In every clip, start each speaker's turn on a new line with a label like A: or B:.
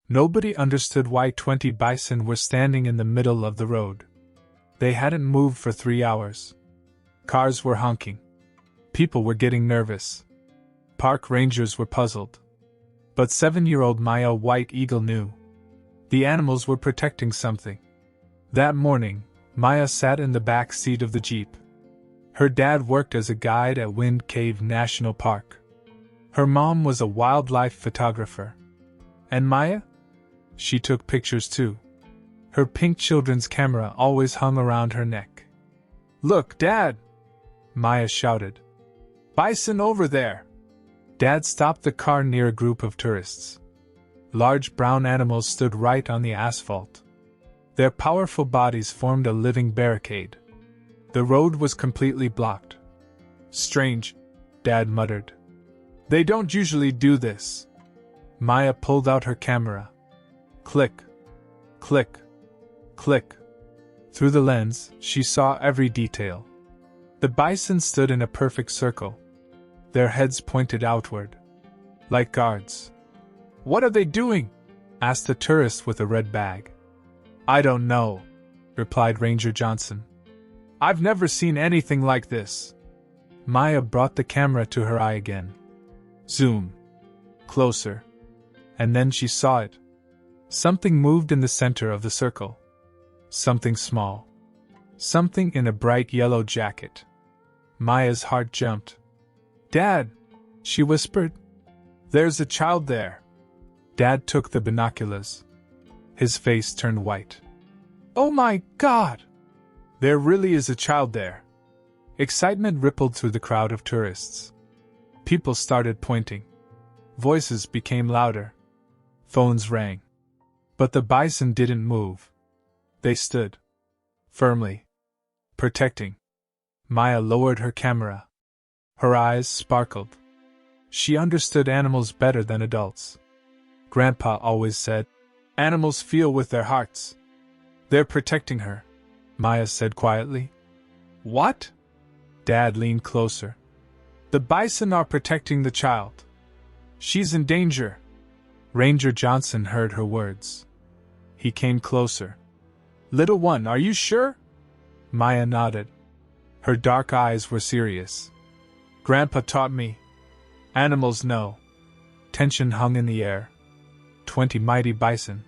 A: Nobody understood why 20 bison were standing in the middle of the road. They hadn't moved for 3 hours. Cars were honking. People were getting nervous. Park rangers were puzzled. But 7-year-old Maya White Eagle knew. The animals were protecting something. That morning, Maya sat in the back seat of the Jeep. Her dad worked as a guide at Wind Cave National Park. Her mom was a wildlife photographer. And Maya? She took pictures too. Her pink children's camera always hung around her neck. "Look, Dad!" Maya shouted. "Bison over there!" Dad stopped the car near a group of tourists. Large brown animals stood right on the asphalt. Their powerful bodies formed a living barricade. The road was completely blocked. "Strange," Dad muttered. "They don't usually do this." Maya pulled out her camera. Click, click, click. Through the lens, she saw every detail. The bison stood in a perfect circle. Their heads pointed outward, like guards. "What are they doing?" asked a tourist with a red bag. "I don't know," replied Ranger Johnson. "I've never seen anything like this." Maya brought the camera to her eye again. Zoom. Closer. And then she saw it. Something moved in the center of the circle. Something small. Something in a bright yellow jacket. Maya's heart jumped. "Dad!" she whispered. "There's a child there." Dad took the binoculars. His face turned white. "Oh my God! There really is a child there." Excitement rippled through the crowd of tourists. People started pointing. Voices became louder. Phones rang. But the bison didn't move. They stood. Firmly. Protecting. Maya lowered her camera. Her eyes sparkled. She understood animals better than adults. Grandpa always said, "Animals feel with their hearts." "They're protecting her," Maya said quietly. "What?" Dad leaned closer. "The bison are protecting the child. She's in danger." Ranger Johnson heard her words. He came closer. "Little one, are you sure?" Maya nodded. Her dark eyes were serious. "Grandpa taught me. Animals know." Tension hung in the air. 20 mighty bison.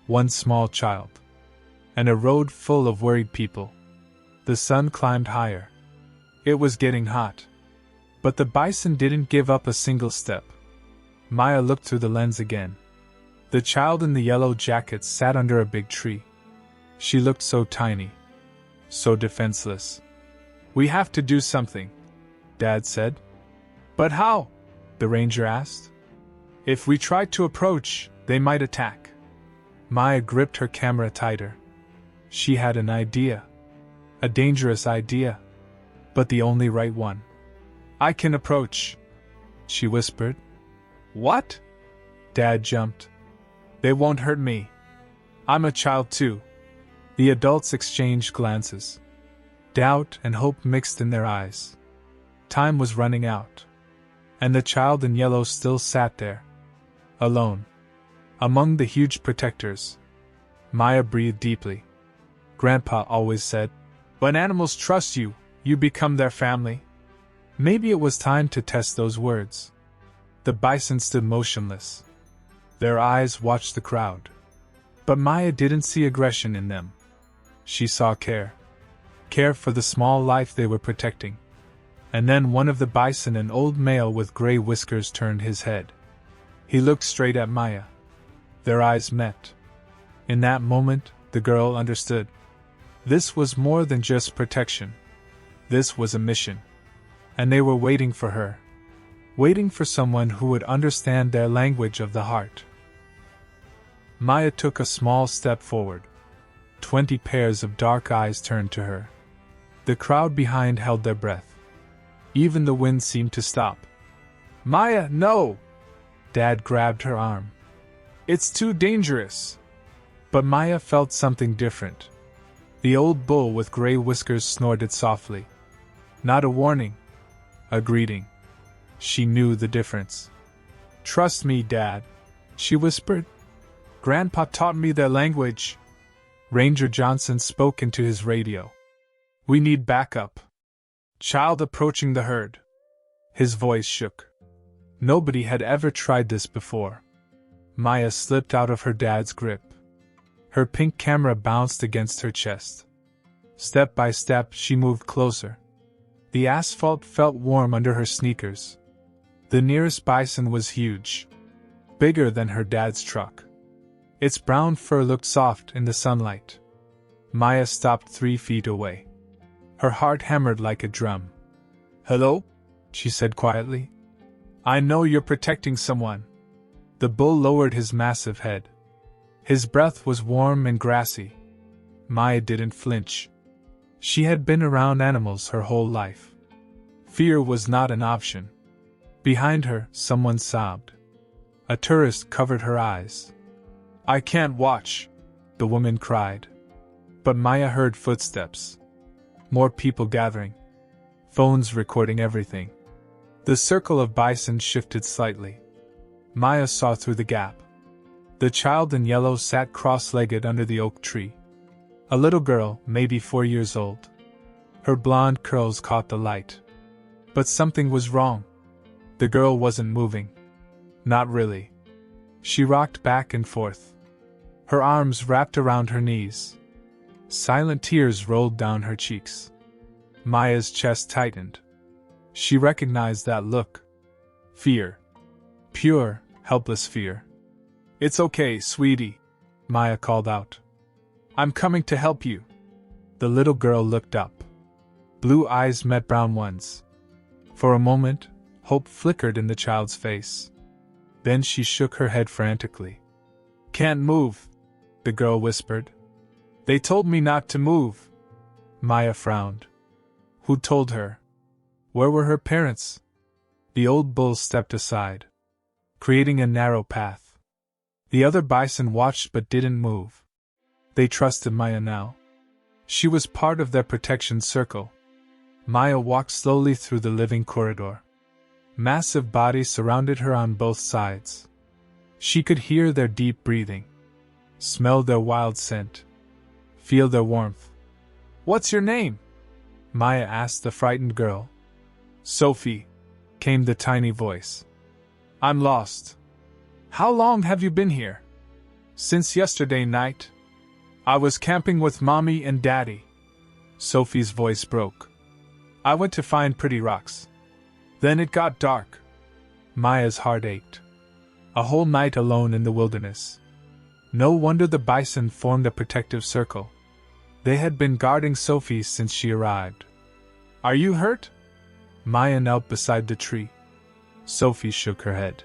A: One small child. And a road full of worried people. The sun climbed higher. It was getting hot. But the bison didn't give up a single step. Maya looked through the lens again. The child in the yellow jacket sat under a big tree. She looked so tiny. So defenseless. "We have to do something," Dad said. "But how?" the ranger asked. "If we try to approach, they might attack." Maya gripped her camera tighter. She had an idea. A dangerous idea. But the only right one. "I can approach," she whispered. "What?" Dad jumped. "They won't hurt me. I'm a child too." The adults exchanged glances. Doubt and hope mixed in their eyes. Time was running out. And the child in yellow still sat there. Alone. Among the huge protectors. Maya breathed deeply. Grandpa always said, "When animals trust you, you become their family." Maybe it was time to test those words. The bison stood motionless. Their eyes watched the crowd. But Maya didn't see aggression in them. She saw care. Care for the small life they were protecting. And then one of the bison, an old male with gray whiskers, turned his head. He looked straight at Maya. Their eyes met. In that moment, the girl understood. This was more than just protection. This was a mission. And they were waiting for her. Waiting for someone who would understand their language of the heart. Maya took a small step forward. 20 pairs of dark eyes turned to her. The crowd behind held their breath. Even the wind seemed to stop. "Maya, no!" Dad grabbed her arm. "It's too dangerous." But Maya felt something different. The old bull with gray whiskers snorted softly. Not a warning. A greeting. She knew the difference. "Trust me, Dad," she whispered. Grandpa taught me their language. Ranger Johnson spoke into his radio. We need backup. Child approaching the herd. His voice shook. Nobody had ever tried this before. Maya slipped out of her dad's grip. Her pink camera bounced against her chest. Step by step, she moved closer. The asphalt felt warm under her sneakers. The nearest bison was huge. Bigger than her dad's truck. Its brown fur looked soft in the sunlight. Maya stopped 3 feet away. Her heart hammered like a drum. Hello? She said quietly. I know you're protecting someone. The bull lowered his massive head. His breath was warm and grassy. Maya didn't flinch. She had been around animals her whole life. Fear was not an option. Behind her, someone sobbed. A tourist covered her eyes. I can't watch, the woman cried. But Maya heard footsteps. More people gathering. Phones recording everything. The circle of bison shifted slightly. Maya saw through the gap. The child in yellow sat cross-legged under the oak tree. A little girl, maybe 4 years old. Her blonde curls caught the light. But something was wrong. The girl wasn't moving. Not really. She rocked back and forth. Her arms wrapped around her knees. Silent tears rolled down her cheeks. Maya's chest tightened. She recognized that look. Fear. Pure, helpless fear. It's okay, sweetie, Maya called out. I'm coming to help you. The little girl looked up. Blue eyes met brown ones. For a moment, hope flickered in the child's face. Then she shook her head frantically. Can't move, the girl whispered. They told me not to move. Maya frowned. Who told her? Where were her parents? The old bull stepped aside, creating a narrow path. The other bison watched but didn't move. They trusted Maya now. She was part of their protection circle. Maya walked slowly through the living corridor. Massive bodies surrounded her on both sides. She could hear their deep breathing, smell their wild scent, feel their warmth. What's your name? Maya asked the frightened girl. Sophie, came the tiny voice. I'm lost. How long have you been here? Since yesterday night. I was camping with Mommy and Daddy. Sophie's voice broke. I went to find pretty rocks. Then it got dark. Maya's heart ached. A whole night alone in the wilderness. No wonder the bison formed a protective circle. They had been guarding Sophie since she arrived. Are you hurt? Maya knelt beside the tree. Sophie shook her head.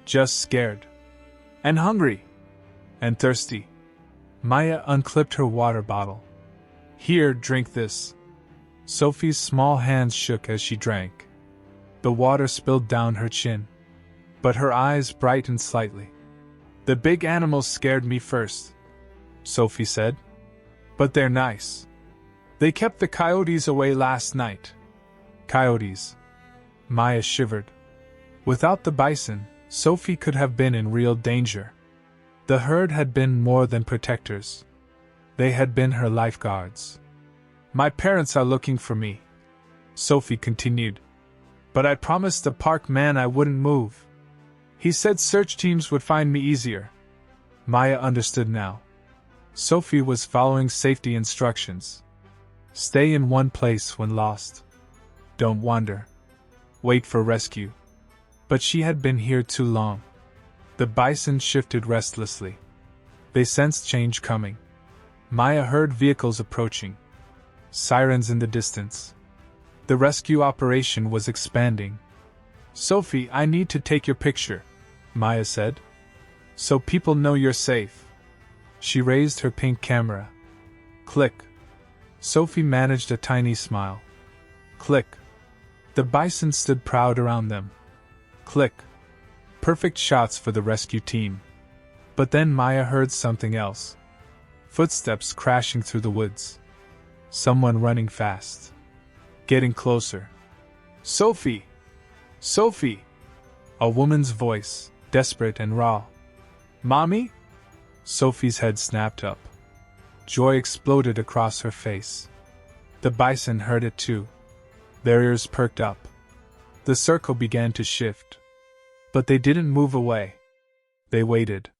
A: Just scared. And hungry. And thirsty. Maya unclipped her water bottle. Here, drink this. Sophie's small hands shook as she drank. The water spilled down her chin. But her eyes brightened slightly. The big animals scared me first, Sophie said. But they're nice. They kept the coyotes away last night. Coyotes. Maya shivered. Without the bison, Sophie could have been in real danger. The herd had been more than protectors. They had been her lifeguards. My parents are looking for me, Sophie continued. But I promised the park man I wouldn't move. He said search teams would find me easier. Maya understood now. Sophie was following safety instructions. Stay in one place when lost. Don't wander. Wait for rescue. But she had been here too long. The bison shifted restlessly. They sensed change coming. Maya heard vehicles approaching. Sirens in the distance. The rescue operation was expanding. Sophie, I need to take your picture, Maya said. So people know you're safe. She raised her pink camera. Click. Sophie managed a tiny smile. Click. The bison stood proud around them. Click. Perfect shots for the rescue team. But then Maya heard something else. Footsteps crashing through the woods. Someone running fast. Getting closer. Sophie! Sophie! A woman's voice, desperate and raw. Mommy? Sophie's head snapped up. Joy exploded across her face. The bison heard it too. Their ears perked up. The circle began to shift. But they didn't move away. They waited.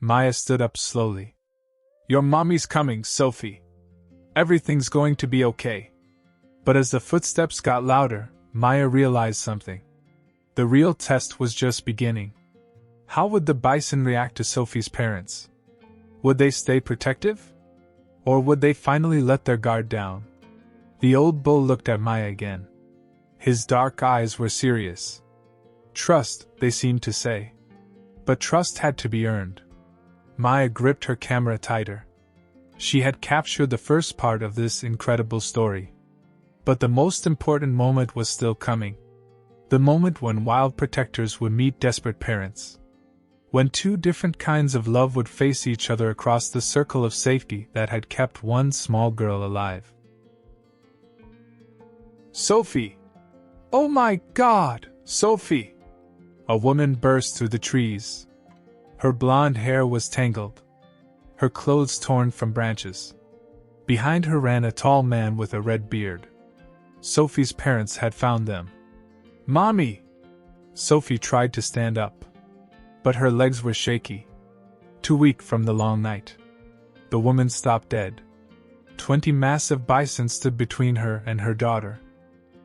A: Maya stood up slowly. Your mommy's coming, Sophie. Everything's going to be okay. But as the footsteps got louder, Maya realized something. The real test was just beginning. How would the bison react to Sophie's parents? Would they stay protective? Or would they finally let their guard down? The old bull looked at Maya again. His dark eyes were serious. Trust, they seemed to say. But trust had to be earned. Maya gripped her camera tighter. She had captured the first part of this incredible story. But the most important moment was still coming. The moment when wild protectors would meet desperate parents. When two different kinds of love would face each other across the circle of safety that had kept one small girl alive. Sophie! Oh my God, Sophie! A woman burst through the trees. Her blonde hair was tangled. Her clothes torn from branches. Behind her ran a tall man with a red beard. Sophie's parents had found them. Mommy! Sophie tried to stand up. But her legs were shaky. Too weak from the long night. The woman stopped dead. 20 massive bison stood between her and her daughter.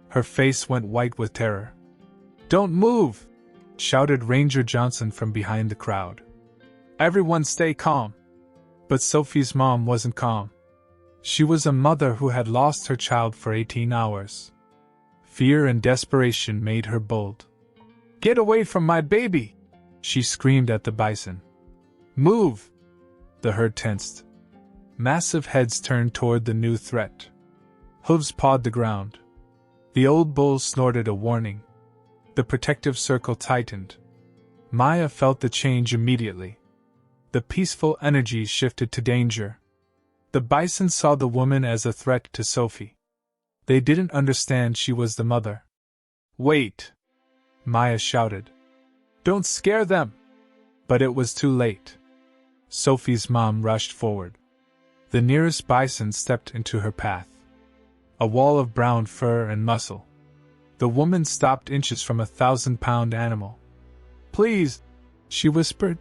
A: Her face went white with terror. Don't move! Shouted Ranger Johnson from behind the crowd. Everyone stay calm. But Sophie's mom wasn't calm. She was a mother who had lost her child for 18 hours. Fear and desperation made her bold. Get away from my baby! She screamed at the bison. Move! The herd tensed. Massive heads turned toward the new threat. Hooves pawed the ground. The old bull snorted a warning. The protective circle tightened. Maya felt the change immediately. The peaceful energy shifted to danger. The bison saw the woman as a threat to Sophie. They didn't understand she was the mother. Wait! Maya shouted. Don't scare them! But it was too late. Sophie's mom rushed forward. The nearest bison stepped into her path. A wall of brown fur and muscle. The woman stopped inches from a 1,000-pound animal. Please, she whispered.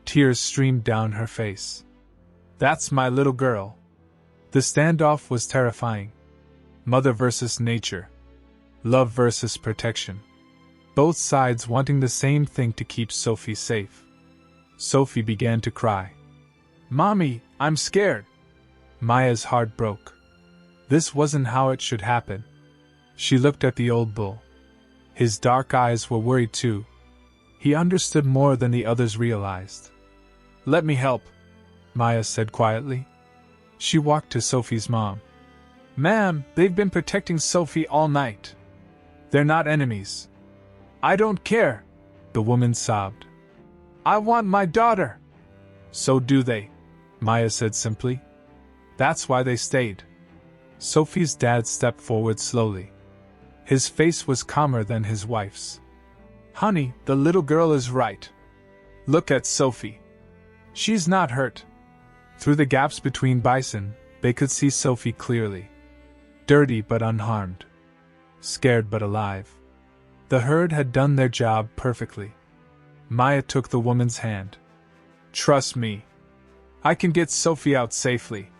A: Tears streamed down her face. That's my little girl. The standoff was terrifying. Mother versus nature. Love versus protection. Both sides wanting the same thing to keep Sophie safe. Sophie began to cry. Mommy, I'm scared. Maya's heart broke. This wasn't how it should happen. She looked at the old bull. His dark eyes were worried too. He understood more than the others realized. Let me help, Maya said quietly. She walked to Sophie's mom. Ma'am, they've been protecting Sophie all night. They're not enemies. I don't care, the woman sobbed. I want my daughter. So do they, Maya said simply. That's why they stayed. Sophie's dad stepped forward slowly. His face was calmer than his wife's. Honey, the little girl is right. Look at Sophie. She's not hurt. Through the gaps between bison, they could see Sophie clearly. Dirty but unharmed. Scared but alive. The herd had done their job perfectly. Maya took the woman's hand. Trust me. I can get Sophie out safely.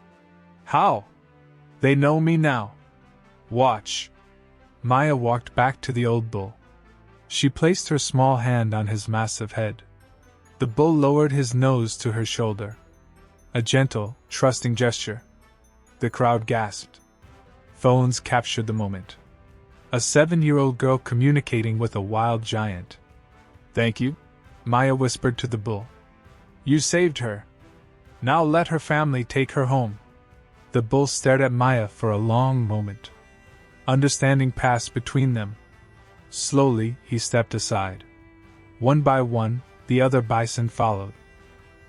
A: How? They know me now. Watch. Maya walked back to the old bull. She placed her small hand on his massive head. The bull lowered his nose to her shoulder. A gentle, trusting gesture. The crowd gasped. Phones captured the moment. A 7-year-old girl communicating with a wild giant. Thank you, Maya whispered to the bull. You saved her. Now let her family take her home. The bull stared at Maya for a long moment. Understanding passed between them. Slowly, he stepped aside. One by one, the other bison followed.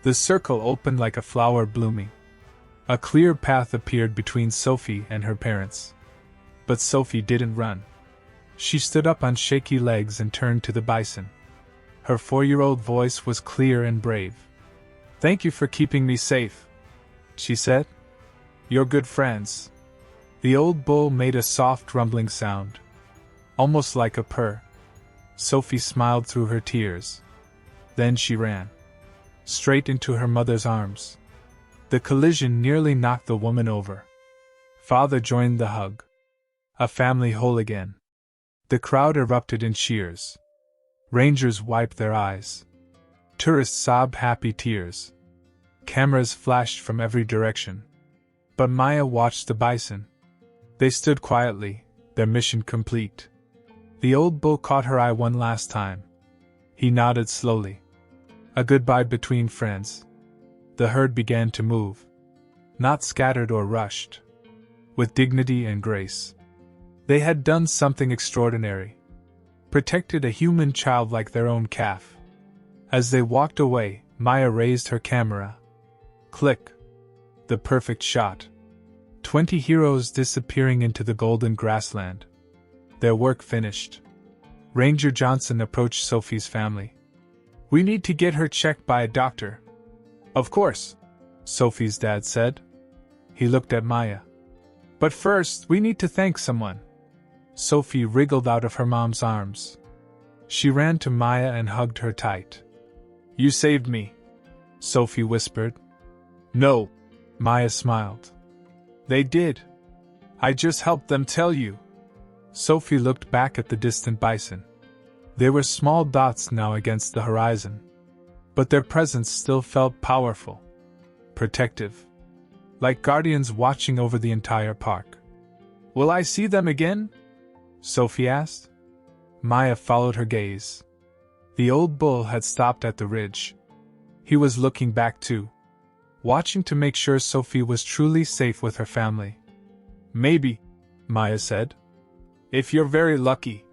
A: The circle opened like a flower blooming. A clear path appeared between Sophie and her parents. But Sophie didn't run. She stood up on shaky legs and turned to the bison. Her 4-year-old voice was clear and brave. "Thank you for keeping me safe," she said. "You're good friends." The old bull made a soft rumbling sound, almost like a purr. Sophie smiled through her tears. Then she ran straight into her mother's arms. The collision nearly knocked the woman over. Father joined the hug. A family whole again. The crowd erupted in cheers. Rangers wiped their eyes. Tourists sobbed happy tears. Cameras flashed from every direction. But Maya watched the bison. They stood quietly, their mission complete. The old bull caught her eye one last time. He nodded slowly. A goodbye between friends. The herd began to move. Not scattered or rushed. With dignity and grace. They had done something extraordinary. Protected a human child like their own calf. As they walked away, Maya raised her camera. Click. The perfect shot. 20 heroes disappearing into the golden grassland. Their work finished. Ranger Johnson approached Sophie's family. "We need to get her checked by a doctor." "Of course," Sophie's dad said. He looked at Maya. "But first, we need to thank someone." Sophie wriggled out of her mom's arms. She ran to Maya and hugged her tight. "You saved me," Sophie whispered. "No," Maya smiled. "They did. I just helped them tell you." Sophie looked back at the distant bison. They were small dots now against the horizon. But their presence still felt powerful. Protective. Like guardians watching over the entire park. "Will I see them again?" Sophie asked. Maya followed her gaze. The old bull had stopped at the ridge. He was looking back too. Watching to make sure Sophie was truly safe with her family. "Maybe," Maya said. "If you're very lucky."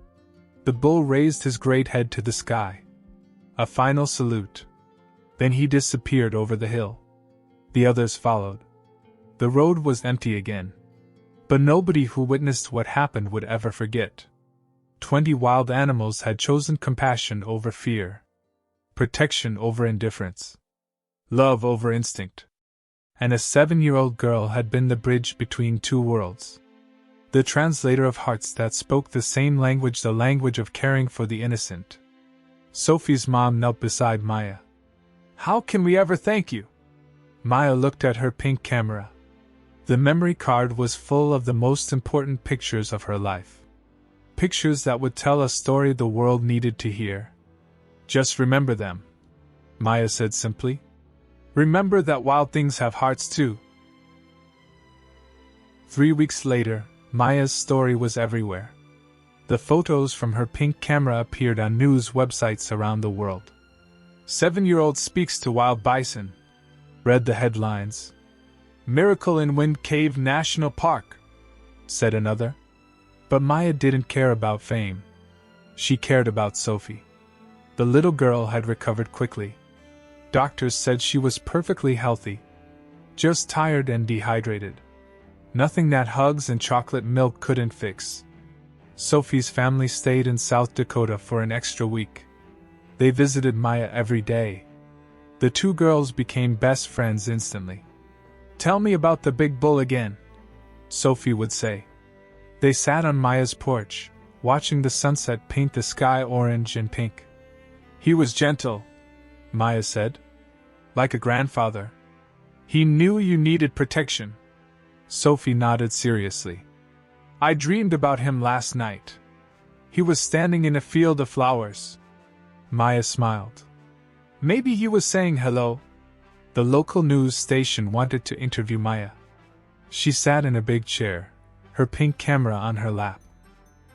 A: The bull raised his great head to the sky. A final salute. Then he disappeared over the hill. The others followed. The road was empty again. But nobody who witnessed what happened would ever forget. 20 wild animals had chosen compassion over fear. Protection over indifference. Love over instinct. And a 7-year-old girl had been the bridge between two worlds. The translator of hearts that spoke the same language, the language of caring for the innocent. Sophie's mom knelt beside Maya. "How can we ever thank you?" Maya looked at her pink camera. The memory card was full of the most important pictures of her life. Pictures that would tell a story the world needed to hear. "Just remember them," Maya said simply. "Remember that wild things have hearts too." 3 weeks later, Maya's story was everywhere. The photos from her pink camera appeared on news websites around the world. 7-year-old speaks to wild bison, read the headlines. "Miracle in Wind Cave National Park," said another. But Maya didn't care about fame. She cared about Sophie. The little girl had recovered quickly. Doctors said she was perfectly healthy. Just tired and dehydrated. Nothing that hugs and chocolate milk couldn't fix. Sophie's family stayed in South Dakota for an extra week. They visited Maya every day. The two girls became best friends instantly. "Tell me about the big bull again," Sophie would say. They sat on Maya's porch, watching the sunset paint the sky orange and pink. "He was gentle," Maya said. "Like a grandfather. He knew you needed protection." Sophie nodded seriously. "I dreamed about him last night. He was standing in a field of flowers." Maya smiled. "Maybe he was saying hello." The local news station wanted to interview Maya. She sat in a big chair, her pink camera on her lap.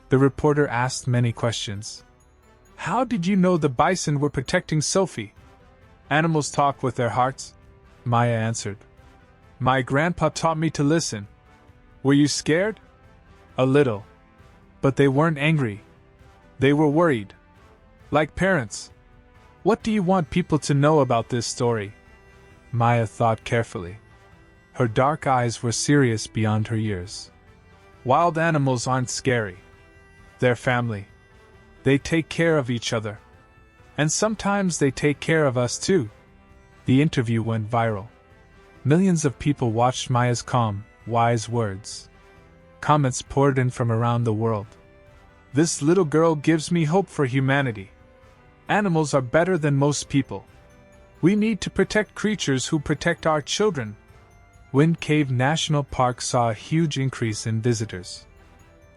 A: The reporter asked many questions. "How did you know the bison were protecting Sophie?" "Animals talk with their hearts," Maya answered. "My grandpa taught me to listen." "Were you scared?" "A little. But they weren't angry. They were worried. Like parents." "What do you want people to know about this story?" Maya thought carefully. Her dark eyes were serious beyond her years. "Wild animals aren't scary. They're family. They take care of each other. And sometimes they take care of us too. The interview went viral. Millions of people watched Maya's calm, wise words. Comments poured in from around the world. This little girl gives me hope for humanity. Animals are better than most people. We need to protect creatures who protect our children. Wind Cave National Park saw a huge increase in visitors.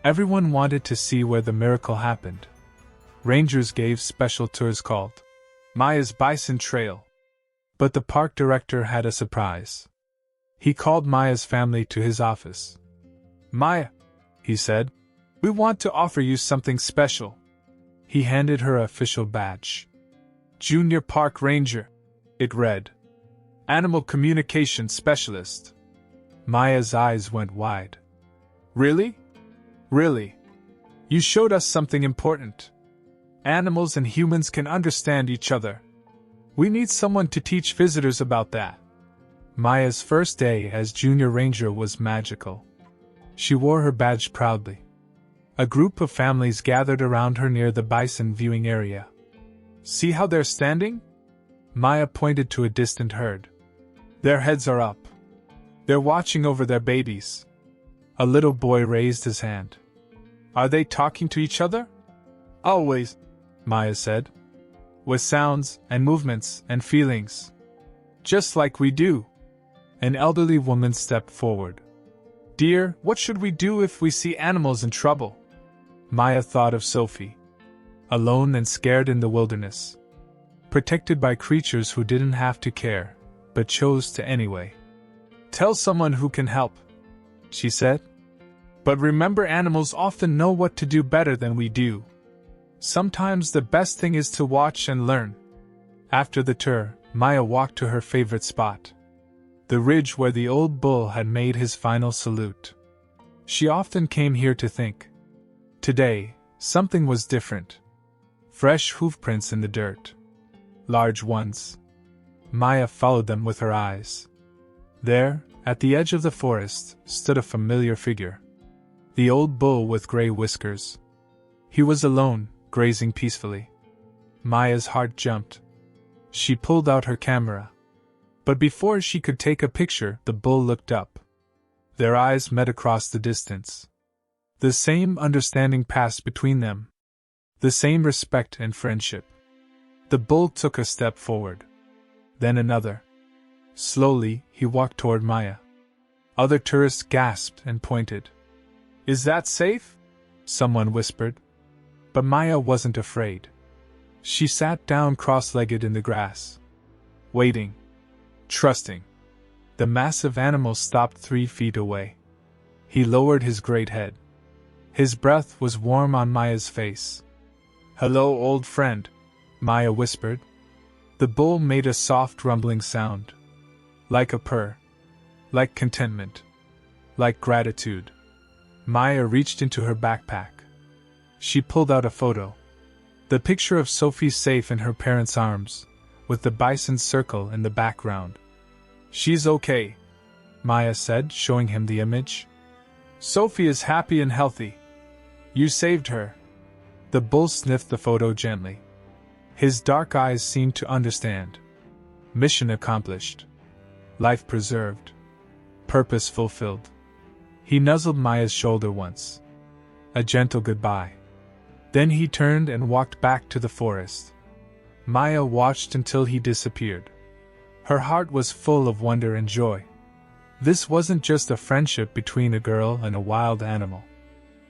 A: Everyone wanted to see where the miracle happened. Rangers gave special tours called Maya's Bison Trail. But the park director had a surprise. He called Maya's family to his office. Maya, he said, we want to offer you something special. He handed her an official badge. Junior Park Ranger, it read. Animal Communication Specialist. Maya's eyes went wide. Really? Really? You showed us something important. Animals and humans can understand each other. We need someone to teach visitors about that. Maya's first day as Junior Ranger was magical. She wore her badge proudly. A group of families gathered around her near the bison viewing area. See how they're standing? Maya pointed to a distant herd. Their heads are up. They're watching over their babies. A little boy raised his hand. Are they talking to each other? Always, Maya said. With sounds and movements and feelings. Just like we do. An elderly woman stepped forward. Dear, what should we do if we see animals in trouble? Maya thought of Sophie. Alone and scared in the wilderness. Protected by creatures who didn't have to care, but chose to anyway. Tell someone who can help, she said. But remember, animals often know what to do better than we do. Sometimes the best thing is to watch and learn. After the tour, Maya walked to her favorite spot. The ridge where the old bull had made his final salute. She often came here to think. Today, something was different. Fresh hoofprints in the dirt. Large ones. Maya followed them with her eyes. There, at the edge of the forest, stood a familiar figure. The old bull with gray whiskers. He was alone, grazing peacefully. Maya's heart jumped. She pulled out her camera. But before she could take a picture, the bull looked up. Their eyes met across the distance. The same understanding passed between them. The same respect and friendship. The bull took a step forward. Then another. Slowly, he walked toward Maya. Other tourists gasped and pointed. Is that safe? Someone whispered. But Maya wasn't afraid. She sat down cross-legged in the grass. Waiting. Trusting. The massive animal stopped 3 feet away. He lowered his great head. His breath was warm on Maya's face. Hello, old friend, Maya whispered. The bull made a soft rumbling sound. Like a purr. Like contentment. Like gratitude. Maya reached into her backpack. She pulled out a photo. The picture of Sophie safe in her parents' arms, with the bison circle in the background. She's okay, Maya said, showing him the image. Sophie is happy and healthy. You saved her. The bull sniffed the photo gently. His dark eyes seemed to understand. Mission accomplished. Life preserved. Purpose fulfilled. He nuzzled Maya's shoulder once. A gentle goodbye. Then he turned and walked back to the forest. Maya watched until he disappeared. Her heart was full of wonder and joy. This wasn't just a friendship between a girl and a wild animal.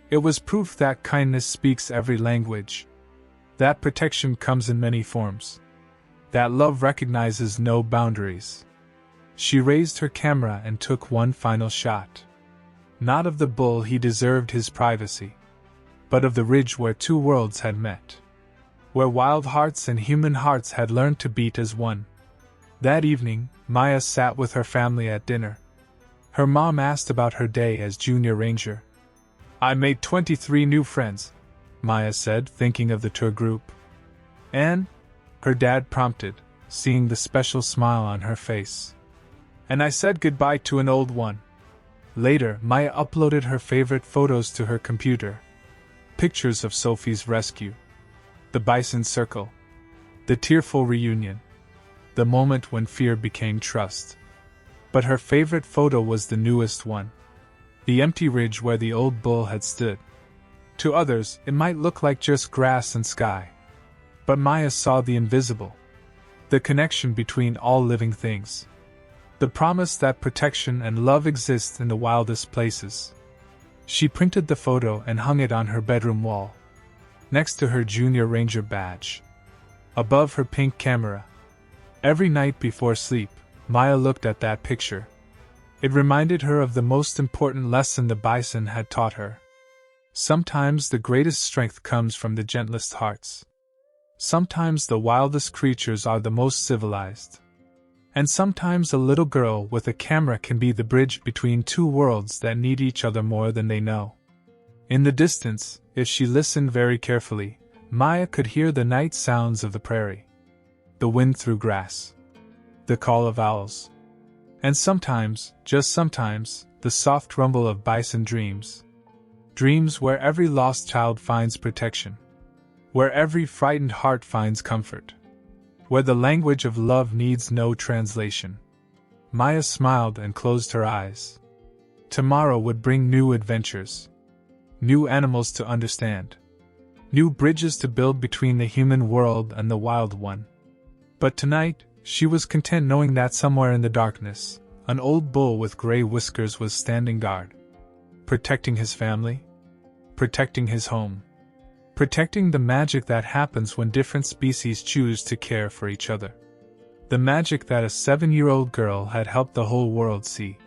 A: It was proof that kindness speaks every language. That protection comes in many forms. That love recognizes no boundaries. She raised her camera and took one final shot. Not of the bull, he deserved his privacy. But of the ridge where 2 worlds had met. Where wild hearts and human hearts had learned to beat as one. That evening, Maya sat with her family at dinner. Her mom asked about her day as Junior Ranger. I made 23 new friends, Maya said, thinking of the tour group. And? Her dad prompted, seeing the special smile on her face. And I said goodbye to an old one. Later, Maya uploaded her favorite photos to her computer. Pictures of Sophie's rescue. The bison circle. The tearful reunion. the moment when fear became trust. But her favorite photo was the newest one. The empty ridge where the old bull had stood. To others, it might look like just grass and sky. But Maya saw the invisible. The connection between all living things. The promise that protection and love exist in the wildest places. She printed the photo and hung it on her bedroom wall. Next to her Junior Ranger badge. Above her pink camera. Every night before sleep, Maya looked at that picture. It reminded her of the most important lesson the bison had taught her. Sometimes the greatest strength comes from the gentlest hearts. Sometimes the wildest creatures are the most civilized. And sometimes a little girl with a camera can be the bridge between two worlds that need each other more than they know. In the distance, if she listened very carefully, Maya could hear the night sounds of the prairie. The wind through grass. The call of owls. And sometimes, just sometimes, the soft rumble of bison dreams. Dreams where every lost child finds protection. Where every frightened heart finds comfort. Where the language of love needs no translation. Maya smiled and closed her eyes. Tomorrow would bring new adventures. New animals to understand. New bridges to build between the human world and the wild one. But tonight, she was content knowing that somewhere in the darkness, an old bull with gray whiskers was standing guard. Protecting his family. Protecting his home. Protecting the magic that happens when different species choose to care for each other. The magic that a 7-year-old girl had helped the whole world see.